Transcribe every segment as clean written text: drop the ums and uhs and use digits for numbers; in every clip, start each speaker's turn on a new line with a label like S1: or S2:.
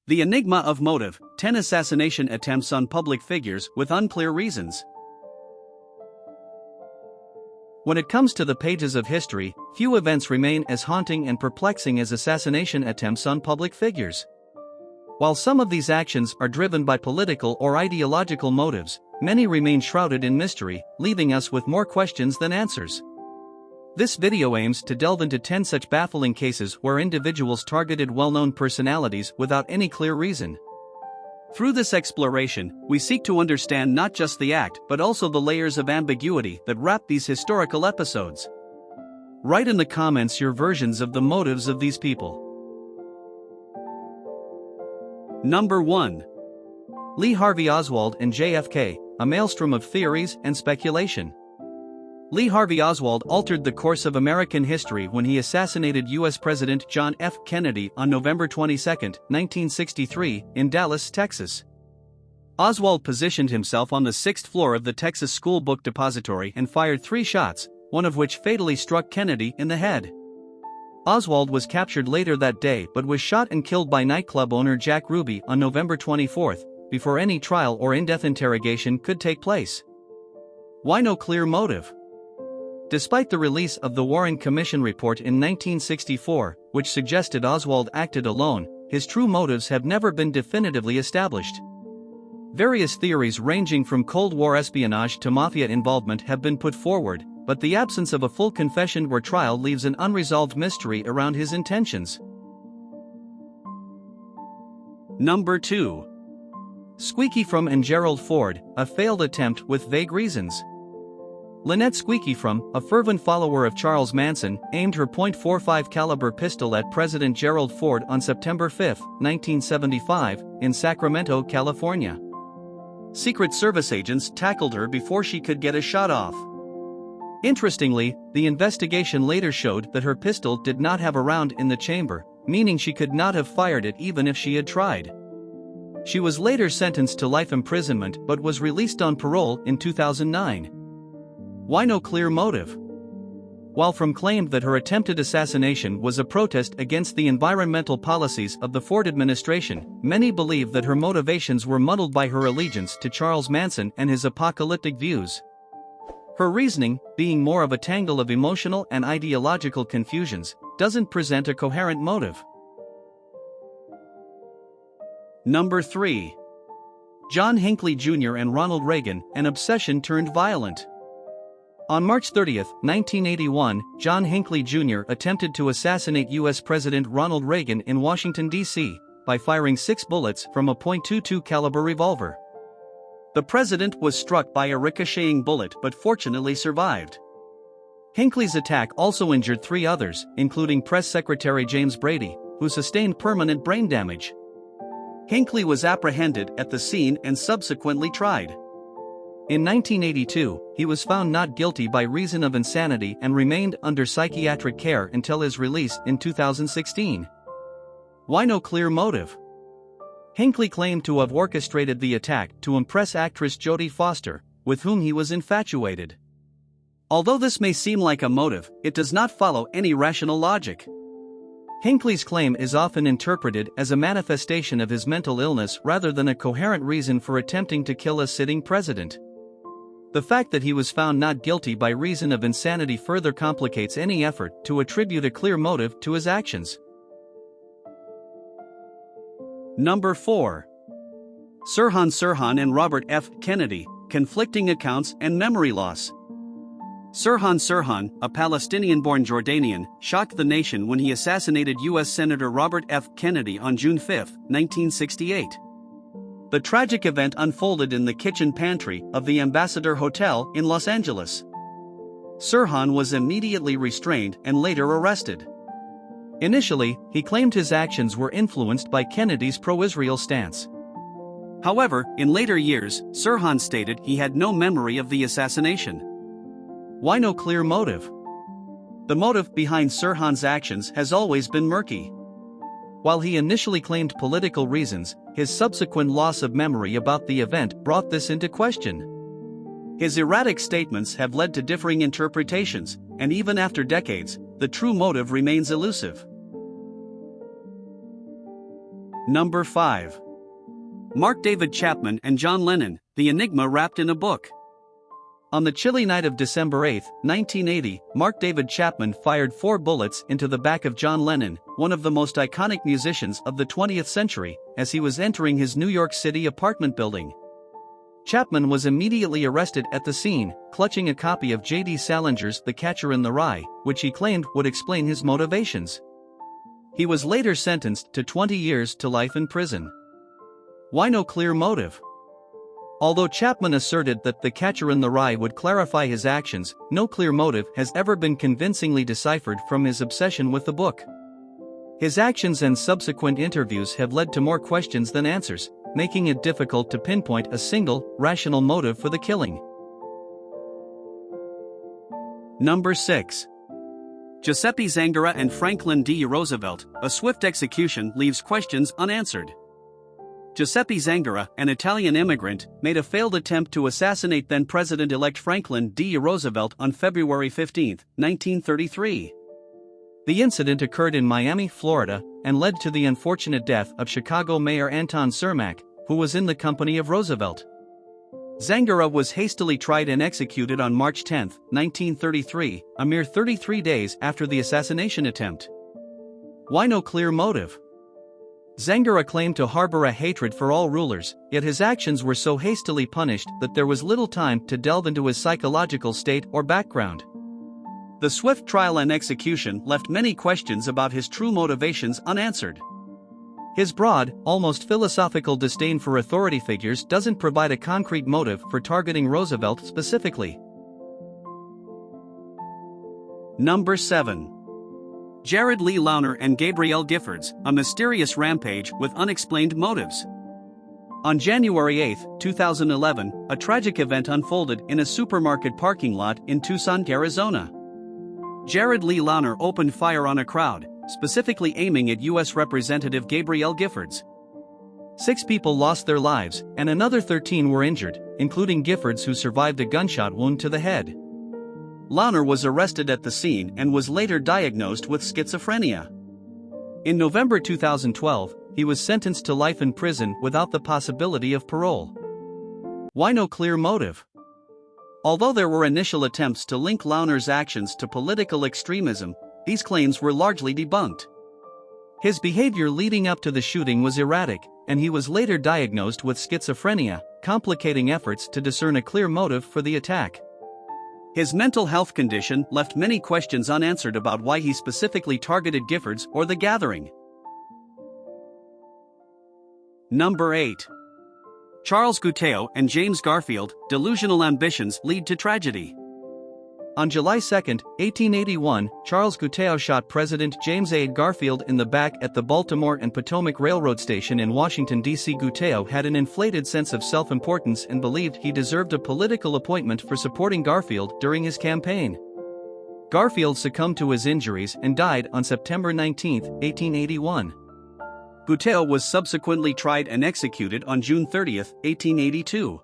S1: The Enigma of Motive: 10 Assassination Attempts on Public Figures with Unclear Reasons. When it comes to the pages of history, few events remain as haunting and perplexing as assassination attempts on public figures. While some of these actions are driven by political or ideological motives, many remain shrouded in mystery, leaving us with more questions than answers. This video aims to delve into 10 such baffling cases where individuals targeted well-known personalities without any clear reason. Through this exploration, we seek to understand not just the act but also the layers of ambiguity that wrap these historical episodes. Write in the comments your versions of the motives of these people. Number 1. Lee Harvey Oswald and JFK, a maelstrom of theories and speculation. Lee Harvey Oswald altered the course of American history when he assassinated U.S. President John F. Kennedy on November 22, 1963, in Dallas, Texas. Oswald positioned himself on the 6th floor of the Texas School Book Depository and fired 3 shots, one of which fatally struck Kennedy in the head. Oswald was captured later that day but was shot and killed by nightclub owner Jack Ruby on November 24, before any trial or in-depth interrogation could take place. Why no clear motive? Despite the release of the Warren Commission report in 1964, which suggested Oswald acted alone, his true motives have never been definitively established. Various theories ranging from Cold War espionage to mafia involvement have been put forward, but the absence of a full confession or trial leaves an unresolved mystery around his intentions. Number 2. Squeaky Fromm and Gerald Ford, a failed attempt with vague reasons. Lynette Squeaky Fromm, a fervent follower of Charles Manson, aimed her .45 caliber pistol at President Gerald Ford on September 5, 1975, in Sacramento, California. Secret Service agents tackled her before she could get a shot off. Interestingly, the investigation later showed that her pistol did not have a round in the chamber, meaning she could not have fired it even if she had tried. She was later sentenced to life imprisonment but was released on parole in 2009. Why no clear motive? While Fromm claimed that her attempted assassination was a protest against the environmental policies of the Ford administration, many believe that her motivations were muddled by her allegiance to Charles Manson and his apocalyptic views. Her reasoning, being more of a tangle of emotional and ideological confusions, doesn't present a coherent motive. Number 3. John Hinckley Jr. and Ronald Reagan, an obsession turned violent. On March 30, 1981, John Hinckley Jr. attempted to assassinate U.S. President Ronald Reagan in Washington, D.C., by firing 6 bullets from a .22 caliber revolver. The president was struck by a ricocheting bullet but fortunately survived. Hinckley's attack also injured 3 others, including Press Secretary James Brady, who sustained permanent brain damage. Hinckley was apprehended at the scene and subsequently tried. In 1982, he was found not guilty by reason of insanity and remained under psychiatric care until his release in 2016. Why no clear motive? Hinckley claimed to have orchestrated the attack to impress actress Jodie Foster, with whom he was infatuated. Although this may seem like a motive, it does not follow any rational logic. Hinckley's claim is often interpreted as a manifestation of his mental illness rather than a coherent reason for attempting to kill a sitting president. The fact that he was found not guilty by reason of insanity further complicates any effort to attribute a clear motive to his actions. Number 4. Sirhan Sirhan and Robert F. Kennedy, conflicting accounts and memory loss. Sirhan Sirhan, a Palestinian-born Jordanian, shocked the nation when he assassinated U.S. Senator Robert F. Kennedy on June 5, 1968. The tragic event unfolded in the kitchen pantry of the Ambassador Hotel in Los Angeles. Sirhan was immediately restrained and later arrested. Initially, he claimed his actions were influenced by Kennedy's pro-Israel stance. However, in later years, Sirhan stated he had no memory of the assassination. Why no clear motive? The motive behind Sirhan's actions has always been murky. While he initially claimed political reasons, his subsequent loss of memory about the event brought this into question. His erratic statements have led to differing interpretations, and even after decades, the true motive remains elusive. Number 5. Mark David Chapman and John Lennon, the enigma wrapped in a book. On the chilly night of December 8, 1980, Mark David Chapman fired 4 bullets into the back of John Lennon, one of the most iconic musicians of the 20th century, as he was entering his New York City apartment building. Chapman was immediately arrested at the scene, clutching a copy of J.D. Salinger's The Catcher in the Rye, which he claimed would explain his motivations. He was later sentenced to 20 years to life in prison. Why no clear motive? Although Chapman asserted that The Catcher in the Rye would clarify his actions, no clear motive has ever been convincingly deciphered from his obsession with the book. His actions and subsequent interviews have led to more questions than answers, making it difficult to pinpoint a single, rational motive for the killing. Number 6. Giuseppe Zangara and Franklin D. Roosevelt, a swift execution leaves questions unanswered. Giuseppe Zangara, an Italian immigrant, made a failed attempt to assassinate then-President-elect Franklin D. Roosevelt on February 15, 1933. The incident occurred in Miami, Florida, and led to the unfortunate death of Chicago Mayor Anton Cermak, who was in the company of Roosevelt. Zangara was hastily tried and executed on March 10, 1933, a mere 33 days after the assassination attempt. Why no clear motive? Zangara claimed to harbor a hatred for all rulers, yet his actions were so hastily punished that there was little time to delve into his psychological state or background. The swift trial and execution left many questions about his true motivations unanswered. His broad, almost philosophical disdain for authority figures doesn't provide a concrete motive for targeting Roosevelt specifically. Number 7. Jared Lee Loughner and Gabrielle Giffords, a mysterious rampage with unexplained motives. On January 8, 2011, a tragic event unfolded in a supermarket parking lot in Tucson, Arizona. Jared Lee Loughner opened fire on a crowd, specifically aiming at U.S. Representative Gabrielle Giffords. 6 people lost their lives, and another 13 were injured, including Giffords, who survived a gunshot wound to the head. Loughner was arrested at the scene and was later diagnosed with schizophrenia. In November 2012, he was sentenced to life in prison without the possibility of parole. Why no clear motive? Although there were initial attempts to link Loughner's actions to political extremism, these claims were largely debunked. His behavior leading up to the shooting was erratic, and he was later diagnosed with schizophrenia, complicating efforts to discern a clear motive for the attack. His mental health condition left many questions unanswered about why he specifically targeted Giffords or the gathering. Number 8. Charles Gutierrez and James Garfield, delusional ambitions lead to tragedy. On July 2, 1881, Charles Gutierrez shot President James A. Garfield in the back at the Baltimore and Potomac Railroad Station in Washington, D.C. Gutierrez had an inflated sense of self-importance and believed he deserved a political appointment for supporting Garfield during his campaign. Garfield succumbed to his injuries and died on September 19, 1881. Gutierrez was subsequently tried and executed on June 30, 1882.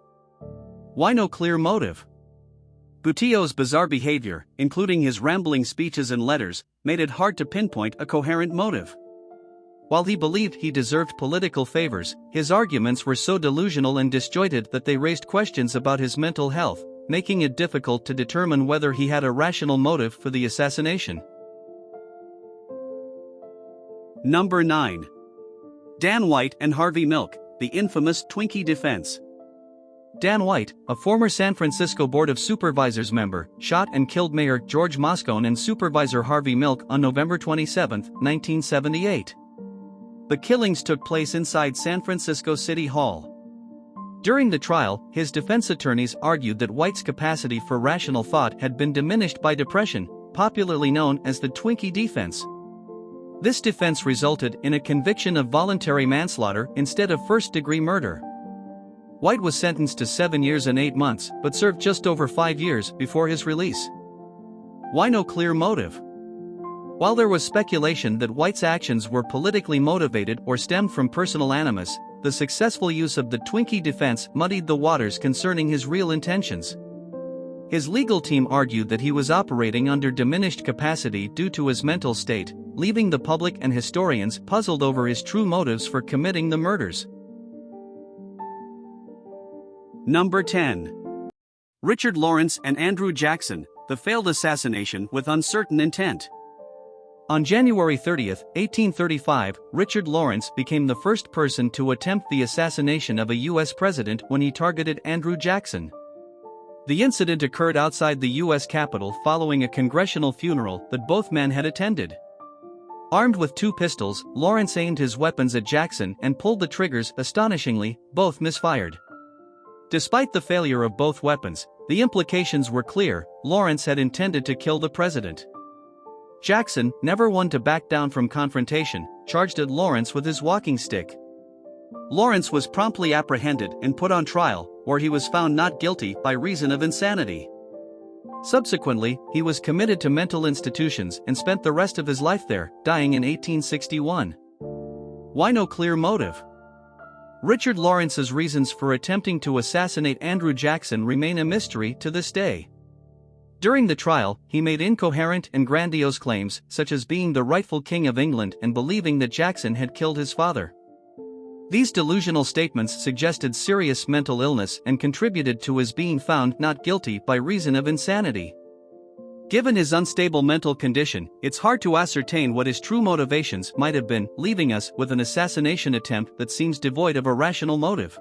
S1: Why no clear motive? Gutierrez's bizarre behavior, including his rambling speeches and letters, made it hard to pinpoint a coherent motive. While he believed he deserved political favors, his arguments were so delusional and disjointed that they raised questions about his mental health, making it difficult to determine whether he had a rational motive for the assassination. Number 9. Dan White and Harvey Milk, the infamous Twinkie defense. Dan White, a former San Francisco Board of Supervisors member, shot and killed Mayor George Moscone and Supervisor Harvey Milk on November 27, 1978. The killings took place inside San Francisco City Hall. During the trial, his defense attorneys argued that White's capacity for rational thought had been diminished by depression, popularly known as the Twinkie defense. This defense resulted in a conviction of voluntary manslaughter instead of first-degree murder. White was sentenced to 7 years and 8 months, but served just over 5 years before his release. Why no clear motive? While there was speculation that White's actions were politically motivated or stemmed from personal animus, the successful use of the Twinkie defense muddied the waters concerning his real intentions. His legal team argued that he was operating under diminished capacity due to his mental state, leaving the public and historians puzzled over his true motives for committing the murders. Number 10. Richard Lawrence and Andrew Jackson, the failed assassination with uncertain intent. On January 30, 1835, Richard Lawrence became the first person to attempt the assassination of a U.S. president when he targeted Andrew Jackson. The incident occurred outside the U.S. Capitol following a congressional funeral that both men had attended. Armed with 2 pistols, Lawrence aimed his weapons at Jackson and pulled the triggers. Astonishingly, both misfired. Despite the failure of both weapons, the implications were clear: Lawrence had intended to kill the president. Jackson, never one to back down from confrontation, charged at Lawrence with his walking stick. Lawrence was promptly apprehended and put on trial, where he was found not guilty by reason of insanity. Subsequently, he was committed to mental institutions and spent the rest of his life there, dying in 1861. Why no clear motive? Richard Lawrence's reasons for attempting to assassinate Andrew Jackson remain a mystery to this day. During the trial, he made incoherent and grandiose claims, such as being the rightful king of England and believing that Jackson had killed his father. These delusional statements suggested serious mental illness and contributed to his being found not guilty by reason of insanity. Given his unstable mental condition, it's hard to ascertain what his true motivations might have been, leaving us with an assassination attempt that seems devoid of a rational motive.